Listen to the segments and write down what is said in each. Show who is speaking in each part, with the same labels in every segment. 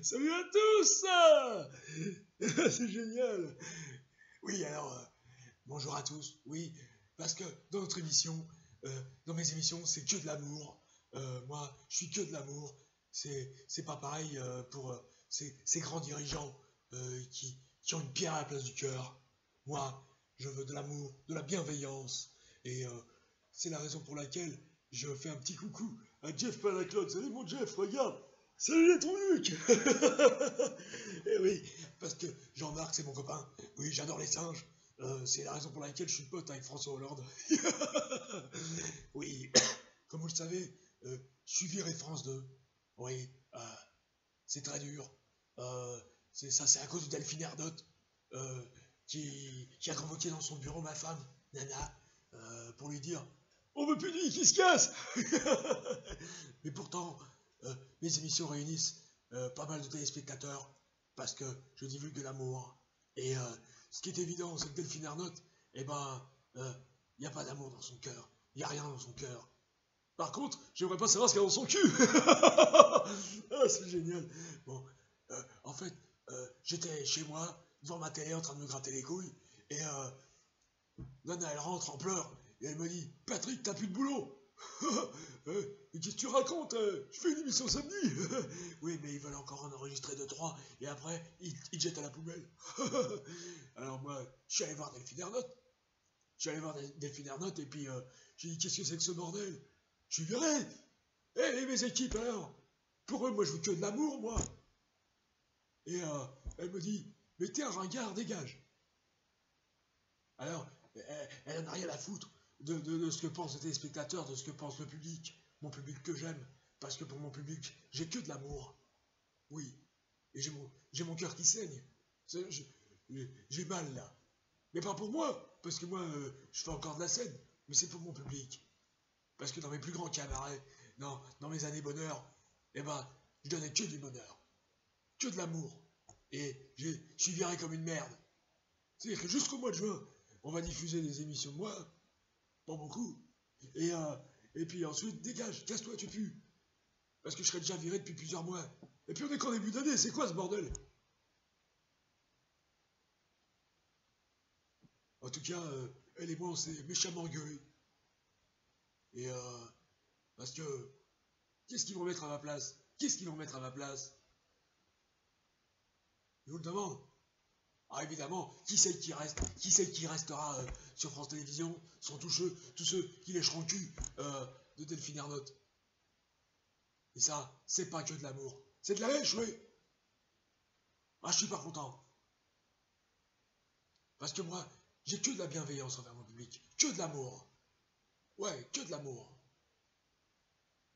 Speaker 1: Salut à tous. C'est génial. Oui, alors, bonjour à tous. Oui, parce que dans notre émission, dans mes émissions, c'est que de l'amour. Moi, je suis que de l'amour. C'est pas pareil pour ces grands dirigeants qui ont une pierre à la place du cœur. Moi, je veux de l'amour, de la bienveillance. Et c'est la raison pour laquelle je fais un petit coucou à Jeff Palaclotte. Salut mon Jeff, regarde. Salut les trucs. Et oui, parce que Jean-Marc, c'est mon copain. Oui, j'adore les singes. C'est la raison pour laquelle je suis pote avec François Hollande. Oui, comme vous le savez, je suis viré de France 2. Oui, c'est très dur. C'est à cause de Delphine Ernotte qui a convoqué dans son bureau ma femme, Nana, pour lui dire on veut plus de lui qui se casse. Mais pourtant, mes émissions réunissent pas mal de téléspectateurs parce que je divulgue de l'amour. Et ce qui est évident, c'est que Delphine Ernotte, eh ben, il n'y a pas d'amour dans son cœur. Il n'y a rien dans son cœur. Par contre, j'aimerais pas savoir ce qu'il y a dans son cul. Ah, c'est génial. Bon, en fait, j'étais chez moi, devant ma télé, en train de me gratter les couilles, et Nana, elle rentre en pleurs, et elle me dit « Patrick, t'as plus de boulot !» Qu'est-ce que tu racontes? Je fais une émission samedi. Oui, mais ils veulent encore en enregistrer 2-3, et après, ils jettent à la poubelle. Alors moi, je suis allé voir Delphine Ernotte. Et puis j'ai dit, qu'est-ce que c'est que ce bordel? Je suis viré. Et mes équipes, alors? Pour eux, moi, je veux que de l'amour, moi. Et elle me dit, mais t'es un ringard, dégage. Alors, elle n'a rien à foutre de ce que pensent les téléspectateurs, de ce que pense le public. Mon public que j'aime. Parce que pour mon public, j'ai que de l'amour. Oui. Et j'ai mon cœur qui saigne. J'ai mal, là. Mais pas pour moi, parce que moi, je fais encore de la scène. Mais c'est pour mon public. Parce que dans mes plus grands cabarets, dans mes années bonheur, eh ben, je donnais que du bonheur. Que de l'amour. Et je suis viré comme une merde. C'est-à-dire que jusqu'au mois de juin, on va diffuser des émissions de moi. Pas beaucoup. Et puis ensuite, dégage, casse-toi, tu pues. Parce que je serais déjà viré depuis plusieurs mois. Et puis on est qu'en début d'année, c'est quoi ce bordel? En tout cas, elle et moi, on s'est méchamment engueulés. Et parce que, qu'est-ce qu'ils vont mettre à ma place? Qu'est-ce qu'ils vont mettre à ma place? Je vous le demande. Ah évidemment, qui c'est qui reste? Qui c'est qui restera sur France Télévisions? Sont tous ceux qui lécheront le cul de Delphine Ernotte. Et ça, c'est pas que de l'amour. C'est de la lèche, oui. Ah, je suis pas content. Parce que moi, j'ai que de la bienveillance envers mon public. Que de l'amour. Ouais, que de l'amour.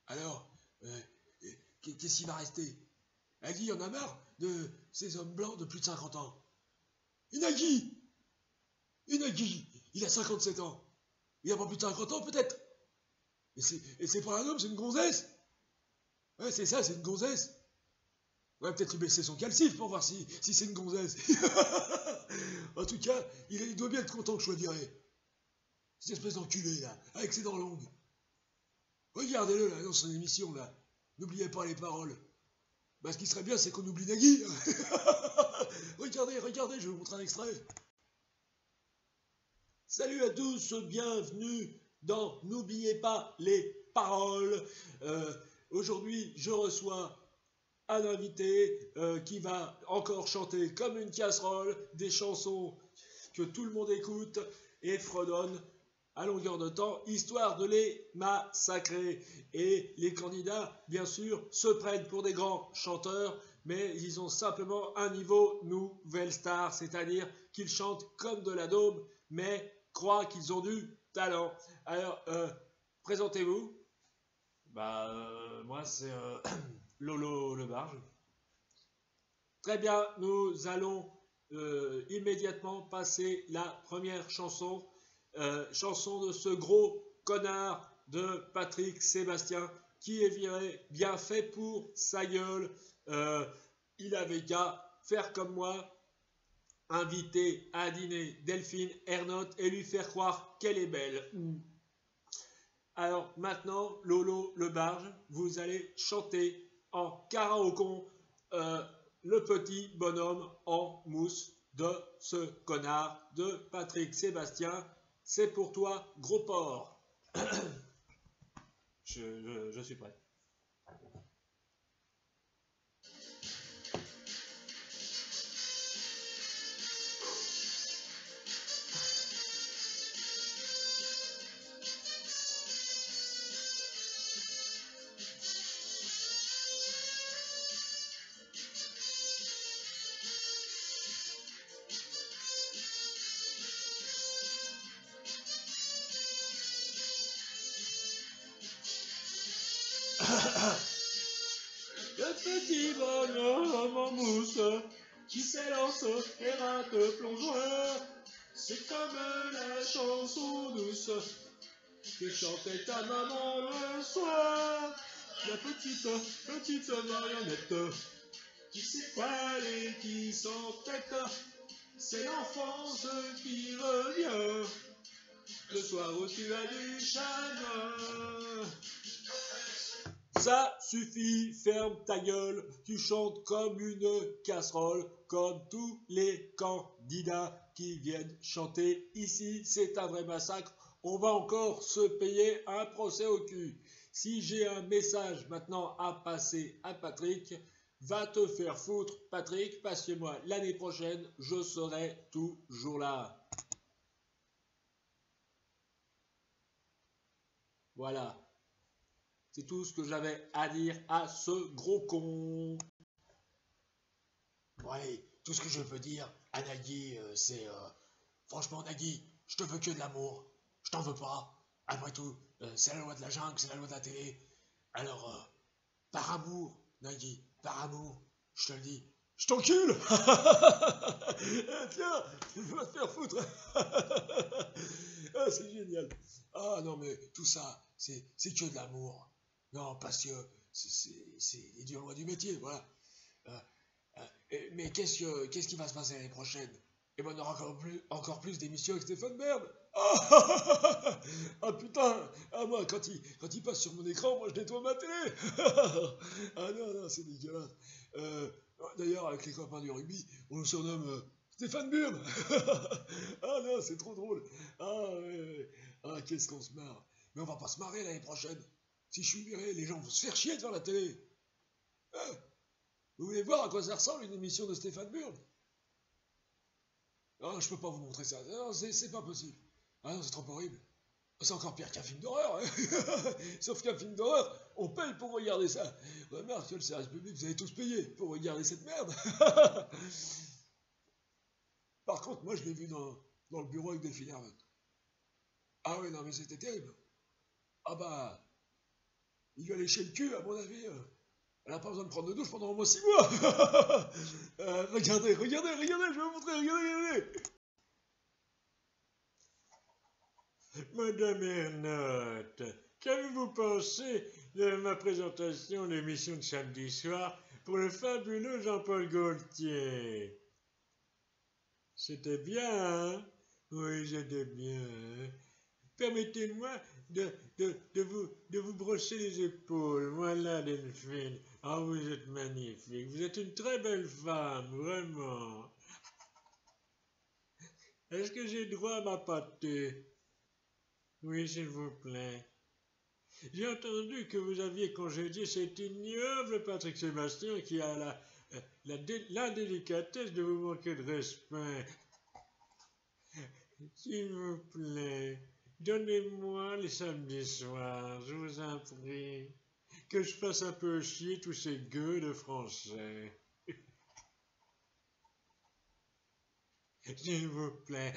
Speaker 1: Alors, qu'est-ce qui va rester? Elle dit, il y en a marre de ces hommes blancs de plus de 50 ans. Inagi, il a 57 ans. Il a pas plus de 50 ans, peut-être. Et c'est pas un homme, c'est une gonzesse. Ouais, c'est ça, c'est une gonzesse. Ouais, peut-être lui baisser son calcif pour voir si c'est une gonzesse. En tout cas, il doit bien être content que je sois viré. Cette espèce d'enculé, là, avec ses dents longues. Regardez-le, là, dans son émission, là. N'oubliez pas les paroles. Bah, ce qui serait bien, c'est qu'on oublie Nagui. Regardez, je vais vous montrer un extrait. Salut à tous, bienvenue dans N'oubliez pas les paroles. Aujourd'hui, je reçois un invité qui va encore chanter comme une casserole des chansons que tout le monde écoute et fredonne à longueur de temps, histoire de les massacrer. Et les candidats, bien sûr, se prennent pour des grands chanteurs, mais ils ont simplement un niveau nouvelle star, c'est-à-dire qu'ils chantent comme de la daube, mais croient qu'ils ont du talent. Alors, présentez-vous.
Speaker 2: Moi c'est Lolo Le Barge.
Speaker 1: Très bien, nous allons immédiatement passer la première chanson.
Speaker 2: chanson de ce gros connard de Patrick Sébastien qui est viré, bien fait pour sa gueule. Il avait qu'à faire comme moi, inviter à dîner Delphine Ernotte et lui faire croire qu'elle est belle. Alors maintenant, Lolo le Barge, vous allez chanter en karaokon le petit bonhomme en mousse de ce connard de Patrick Sébastien. C'est pour toi, gros porc. Je suis prêt. Le petit bonhomme en mousse qui s'élance et rate plongeoir, c'est comme la chanson douce que chantait ta maman le soir. La petite marionnette qui s'étale et qui s'entête, c'est l'enfance qui revient le soir où tu as du chagrin. Ça suffit, ferme ta gueule, tu chantes comme une casserole, comme tous les candidats qui viennent chanter ici. C'est un vrai massacre, on va encore se payer un procès au cul. Si j'ai un message maintenant à passer à Patrick, va te faire foutre Patrick, parce que moi l'année prochaine, je serai toujours là. Voilà. C'est tout ce que j'avais à dire à ce gros con.
Speaker 1: Bon allez, tout ce que je peux dire à Nagui, c'est... franchement Nagui, je te veux que de l'amour. Je t'en veux pas. Après tout, c'est la loi de la jungle, c'est la loi de la télé. Alors, par amour, Nagui, par amour, je te le dis, je t'encule. Tiens, tu vas te faire foutre. Ah, c'est génial. Ah non mais tout ça, c'est que de l'amour. Non, parce que c'est les dures lois du métier, voilà. Mais qu'est-ce qui va se passer l'année prochaine? Eh ben, on aura encore plus d'émissions avec Stéphane Bern. Ah putain, ah moi quand il passe sur mon écran, moi je nettoie ma télé. Ah non, c'est dégueulasse. D'ailleurs, avec les copains du rugby, on le surnomme Stéphane Burn. Ah non, c'est trop drôle. Ah ouais. Ah, qu'est-ce qu'on se marre. Mais on va pas se marrer l'année prochaine. Si je suis viré, les gens vont se faire chier devant la télé. Hein? Vous voulez voir à quoi ça ressemble une émission de Stéphane Burn? Ah, je peux pas vous montrer ça. Non, c'est pas possible. Ah non, c'est trop horrible. C'est encore pire qu'un film d'horreur. Hein. Sauf qu'un film d'horreur, on paye pour regarder ça. Remarque que le service public, vous avez tous payé pour regarder cette merde. Par contre, moi, je l'ai vu dans le bureau avec Delphine Ernotte. Ah oui, non, mais c'était terrible. Ah bah, il lui a léché le cul, à mon avis. Elle n'a pas besoin de prendre de douche pendant au moins 6 mois. Regardez, je vais vous montrer, regardez.
Speaker 3: Madame Ernotte, qu'avez-vous pensé de ma présentation de l'émission de samedi soir pour le fabuleux Jean-Paul Gaultier? C'était bien, hein? Oui, c'était bien. Hein? Permettez-moi de vous brosser les épaules. Voilà, Delphine. Ah, vous êtes magnifique. Vous êtes une très belle femme, vraiment. Est-ce que j'ai droit à ma pâtée? Oui, s'il vous plaît. J'ai entendu que vous aviez congédié cet ignoble Patrick Sébastien qui a l'indélicatesse de vous manquer de respect. S'il vous plaît, donnez-moi les samedis soirs, je vous en prie, que je fasse un peu chier tous ces gueux de français. S'il vous plaît.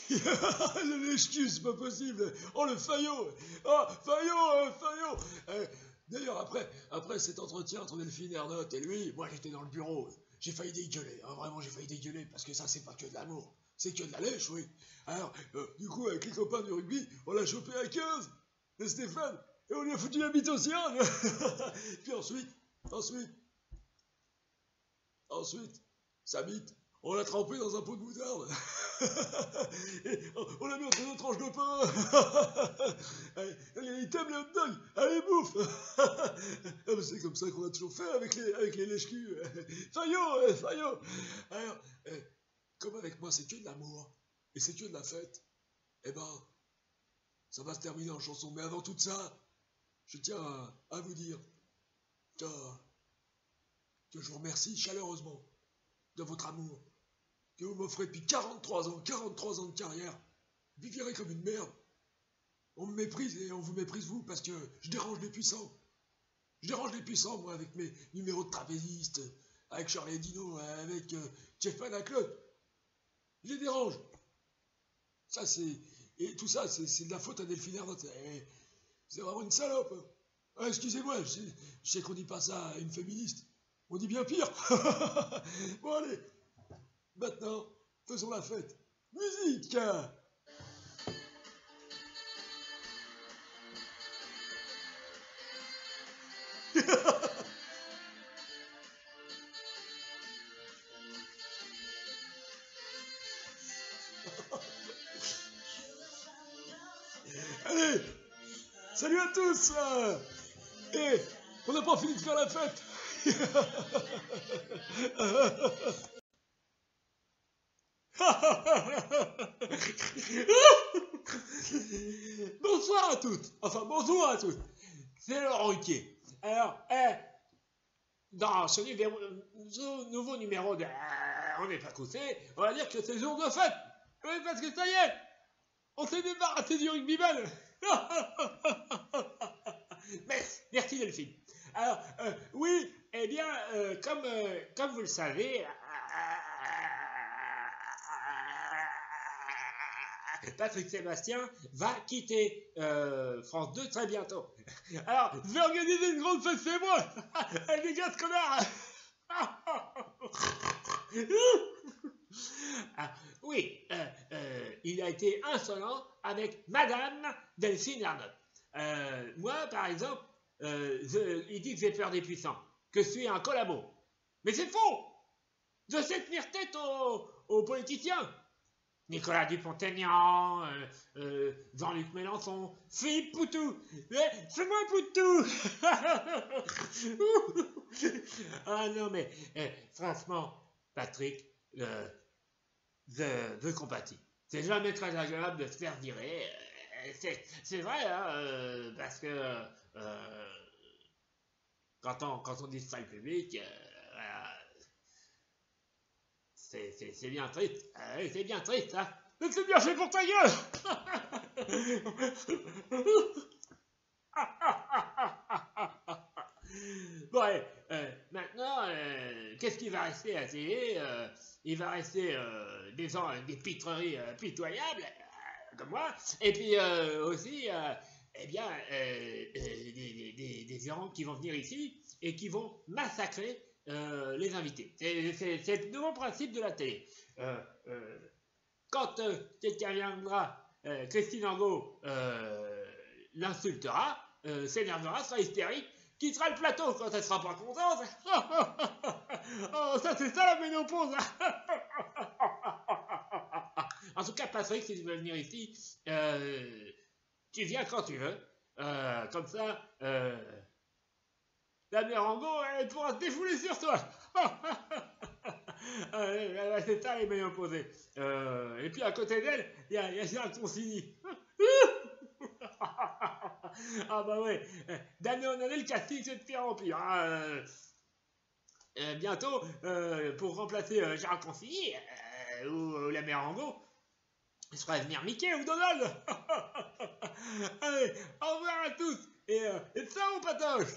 Speaker 1: L'excuse, c'est pas possible. Oh, le Fayot. Oh, Fayot. D'ailleurs, après cet entretien entre Delphine Ernotte et lui, moi j'étais dans le bureau. j'ai failli dégueuler, hein, vraiment j'ai failli dégueuler, parce que ça c'est pas que de l'amour, c'est que de la lèche, oui. Alors, du coup, avec les copains du rugby, on l'a chopé à 15, de Stéphane, et on lui a foutu la bite au ciel. Puis ensuite, sa bite, on l'a trempée dans un pot de moutarde. Et on l'a mis entre deux tranches de pain. Il t'aime les hot dogs, allez bouffe. C'est comme ça qu'on a toujours fait avec les lèche-culs. Fayot. Alors, comme avec moi c'est que de l'amour, et c'est que de la fête, eh ben, ça va se terminer en chanson. Mais avant tout ça, je tiens à vous dire que je vous remercie chaleureusement de votre amour que vous m'offrez depuis 43 ans de carrière. Vous virez comme une merde. On me méprise et on vous méprise vous parce que je dérange les puissants. Je dérange les puissants, moi, avec mes numéros de trapéziste, avec Charlie Dino, avec Jeff Panaclotte. Je les dérange. Ça, c'est... Et tout ça, c'est de la faute à Delphine Ernotte. C'est vraiment une salope. Ah, excusez-moi, je sais qu'on dit pas ça à une féministe. On dit bien pire. Bon, allez. Maintenant, faisons la fête. Musique! Allez! Salut à tous! Et on n'a pas fini de faire la fête! Bonsoir à toutes, enfin bonjour à tous, c'est Laurent Ruquier. Alors, dans ce nouveau numéro de On n'est pas couché, on va dire que c'est jour de fête. Oui, parce que ça y est, on s'est débarrassé du rugbyman. Merci Delphine. Alors, oui, eh bien, comme vous le savez, Patrick Sébastien va quitter France 2 très bientôt. Alors, je vais organiser une grande fête chez moi. Les gars, ce connard. Oui, il a été insolent avec Madame Delphine Ernotte. Moi, par exemple, il dit que j'ai peur des puissants, que je suis un collabo. Mais c'est faux. Je sais tenir tête aux politiciens. Nicolas Dupont-Aignan, Jean-Luc Mélenchon, Philippe Poutou. C'est moi Poutou. Ah non mais, franchement, Patrick, je compatis. C'est jamais très agréable de se faire virer. C'est vrai, hein, parce que quand on distrait le public, c'est bien triste. C'est bien triste, hein. Mais c'est bien fait pour ta gueule. Bon, allez, maintenant, qu'est-ce qui va rester à la télé? Il va rester des gens avec des pitreries pitoyables, comme moi, et puis aussi, eh bien, des gens qui vont venir ici et qui vont massacrer les invités. C'est le nouveau principe de la télé. Quand quelqu'un viendra, Christine Angot l'insultera, s'énervera, sera hystérique, quittera le plateau quand elle sera pas contente. Oh, ça c'est ça la ménopause. En tout cas, Patrick, si tu veux venir ici, tu viens quand tu veux. Comme ça, la mère Angot, elle pourra se défouler sur toi. C'est ça les ménopausés. Et puis à côté d'elle, il y a Gérald Consigny. Ah bah ouais, d'année en année, le casting c'est de pire en pire. Bientôt, pour remplacer Gérald Consigny ou la mère Angot, il sera à venir Mickey ou Donald. Allez, au revoir à tous et ciao patoche.